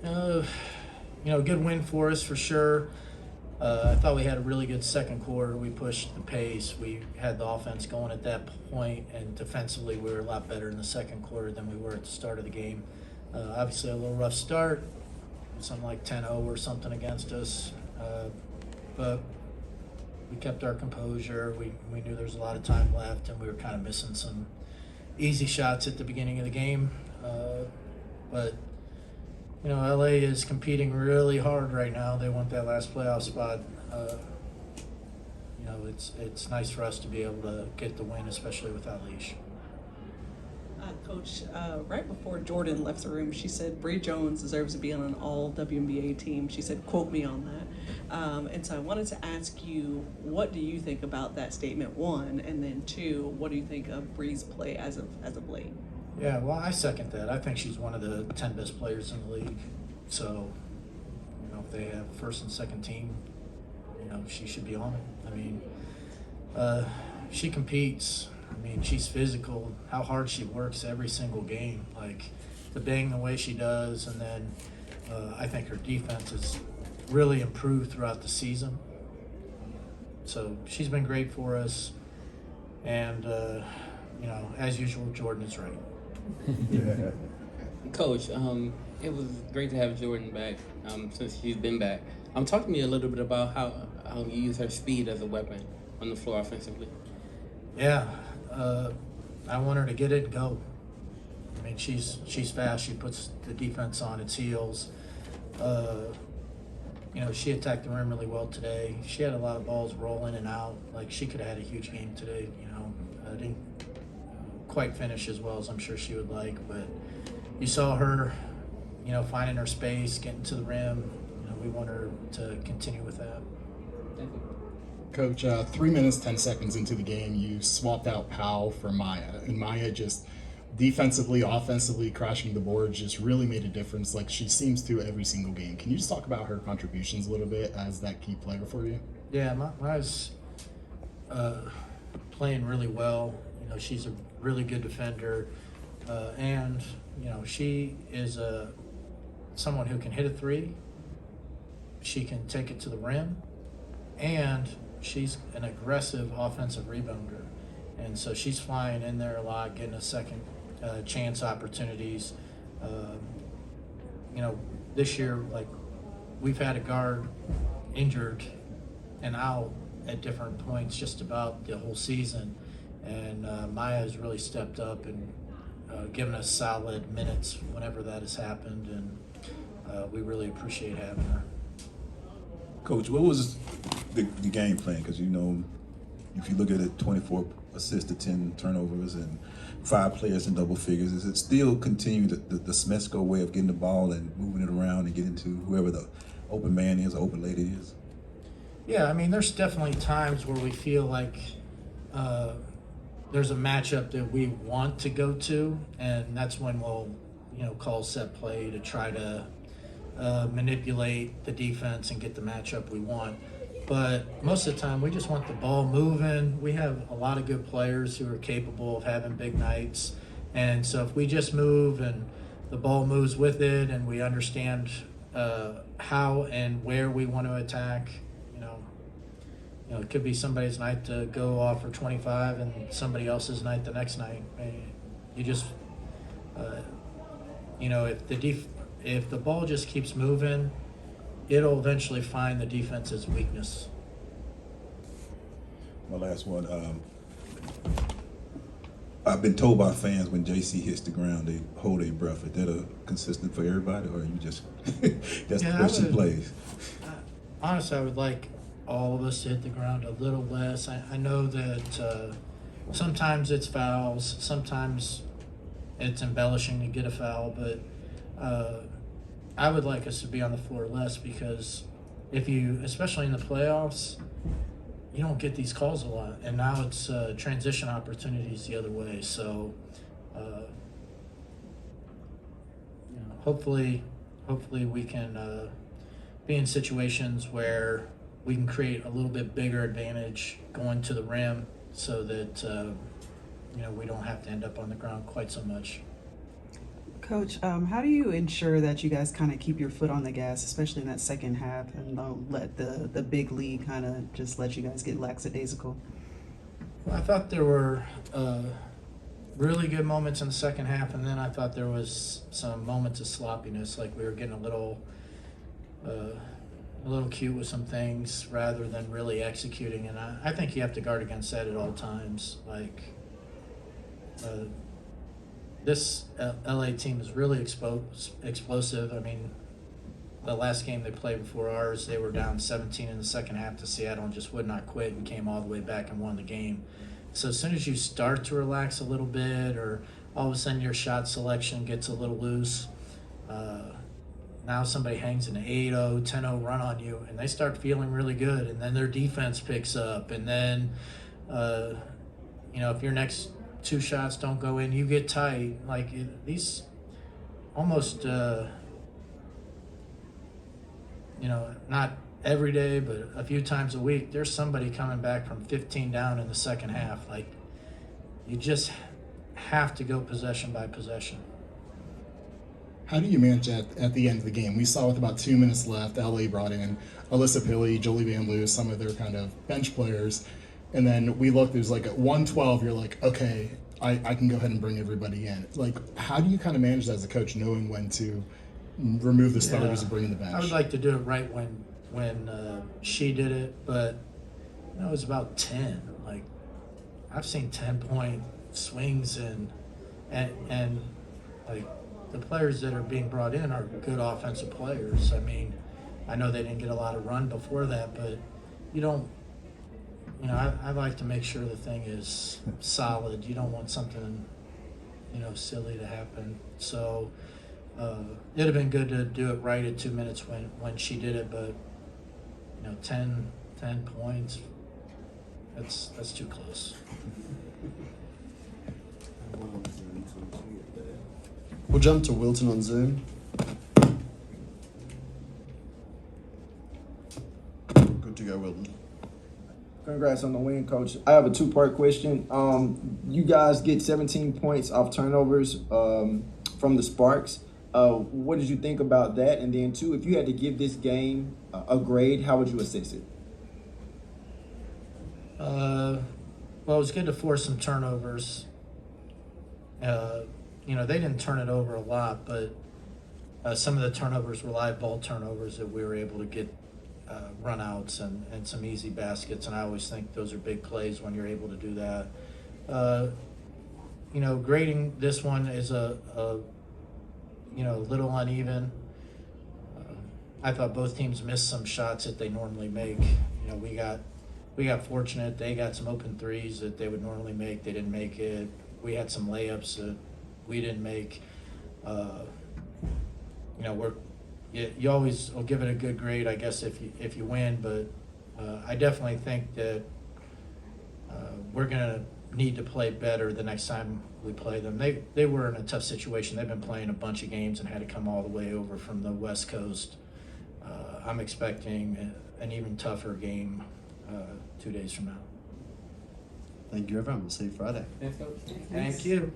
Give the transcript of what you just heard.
Uh, good win for us for sure. I thought we had a really good second quarter. We pushed the pace. We had the offense going at that point, and defensively we were a lot better in the second quarter than we were at the start of the game. Obviously, a little rough start, something like 10-0 or something against us, but we kept our composure. We knew there was a lot of time left, and we were kind of missing some easy shots at the beginning of the game. But LA is competing really hard right now. They want that last playoff spot. It's nice for us to be able to get the win, especially without Leash. Coach, right before Jordan left the room, she said Bree Jones deserves to be on an all WNBA team. She said, quote me on that. And so I wanted to ask you, what do you think about that statement, one? And then two, what do you think of Bree's play as of late? Yeah, well, I second that. I think she's one of the 10 best players in the league. So, if they have first and second team, she should be on it. I mean, she competes. I mean, she's physical. How hard she works every single game, like the bang the way she does, and then I think her defense has really improved throughout the season. So she's been great for us, and as usual, Jordan is right. Coach, it was great to have Jordan back since she's been back. Talk to me a little bit about how you use her speed as a weapon on the floor offensively. Yeah, I want her to get it and go. I mean, she's fast. She puts the defense on its heels. She attacked the rim really well today. She had a lot of balls rolling in and out. Like, she could have had a huge game today. Didn't quite finish as well as I'm sure she would like, but you saw her, finding her space, getting to the rim. We want her to continue with that. Coach, 3 minutes, 10 seconds into the game, you swapped out Powell for Maya, and Maya just defensively, offensively, crashing the boards just really made a difference like she seems to every single game. Can you just talk about her contributions a little bit as that key player for you? Yeah, Maya's playing really well. She's a really good defender, and she is someone who can hit a three. She can take it to the rim, and she's an aggressive offensive rebounder, and so she's flying in there a lot, getting a second chance opportunities. This year, like, we've had a guard injured and out at different points just about the whole season, and Maya has really stepped up and given us solid minutes whenever that has happened, and we really appreciate having her. Coach, what was the game plan? Because, if you look at it, 24 assists to 10 turnovers and 5 players in double figures, is it still continue the Smesko way of getting the ball and moving it around and getting to whoever the open man is or open lady is? Yeah, I mean, there's definitely times where we feel like there's a matchup that we want to go to, and that's when we'll, call set play to try to manipulate the defense and get the matchup we want. But most of the time, we just want the ball moving. We have a lot of good players who are capable of having big nights. And so if we just move and the ball moves with it and we understand how and where we want to attack, it could be somebody's night to go off for 25 and somebody else's night the next night. You just, if the ball just keeps moving, it'll eventually find the defense's weakness. My last one. I've been told by fans when JC hits the ground, they hold their breath. Is that consistent for everybody, or you just that's the way she plays? Honestly, I would like all of us to hit the ground a little less. I know that sometimes it's fouls, sometimes it's embellishing to get a foul, but I would like us to be on the floor less, because especially in the playoffs, you don't get these calls a lot, and now it's transition opportunities the other way. So, hopefully we can be in situations where we can create a little bit bigger advantage going to the rim, so that we don't have to end up on the ground quite so much. Coach, how do you ensure that you guys kind of keep your foot on the gas, especially in that second half, and don't let the big lead kind of just let you guys get lackadaisical? Well, I thought there were really good moments in the second half, and then I thought there was some moments of sloppiness, like we were getting a little cute with some things rather than really executing. And I think you have to guard against that at all times. Like this LA team is really explosive. I mean, the last game they played before ours, they were down 17 in the second half to Seattle and just would not quit and came all the way back and won the game. So as soon as you start to relax a little bit, or all of a sudden your shot selection gets a little loose, now somebody hangs an 8-0, 10-0 run on you, and they start feeling really good, and then their defense picks up, and then, if your next two shots don't go in, you get tight. Like these almost, not every day, but a few times a week, there's somebody coming back from 15 down in the second half. Like, you just have to go possession by possession. How do you manage at the end of the game? We saw with about 2 minutes left, LA brought in Alyssa Pilley, Jolie Van Loo, some of their kind of bench players. And then we looked, there's like at 1:12, you're like, okay, I can go ahead and bring everybody in. Like, how do you kind of manage that as a coach, knowing when to remove the starters and bring in the bench? I would like to do it right when she did it, but it was about 10. Like, I've seen 10-point swings and like the players that are being brought in are good offensive players. I mean, I know they didn't get a lot of run before that, but you don't. I like to make sure the thing is solid. You don't want something, silly to happen. So it'd have been good to do it right at 2 minutes when she did it, but 10 points, that's too close. We'll jump to Wilton on Zoom. Good to go, Wilton. Congrats on the win, Coach. I have a two-part question. You guys get 17 points off turnovers from the Sparks. What did you think about that? And then, two, if you had to give this game a grade, how would you assess it? Well, it was good to force some turnovers. They didn't turn it over a lot, but some of the turnovers were live ball turnovers that we were able to get runouts and some easy baskets, and I always think those are big plays when you're able to do that. Grading this one is a little uneven. I thought both teams missed some shots that they normally make. We got fortunate. They got some open threes that they would normally make. They didn't make it. We had some layups that we didn't make. You always will give it a good grade, I guess, if you win. But I definitely think that we're gonna need to play better the next time we play them. They were in a tough situation. They've been playing a bunch of games and had to come all the way over from the West Coast. I'm expecting an even tougher game 2 days from now. Thank you, everyone. We'll see you Friday. Thanks, Coach. Thank you.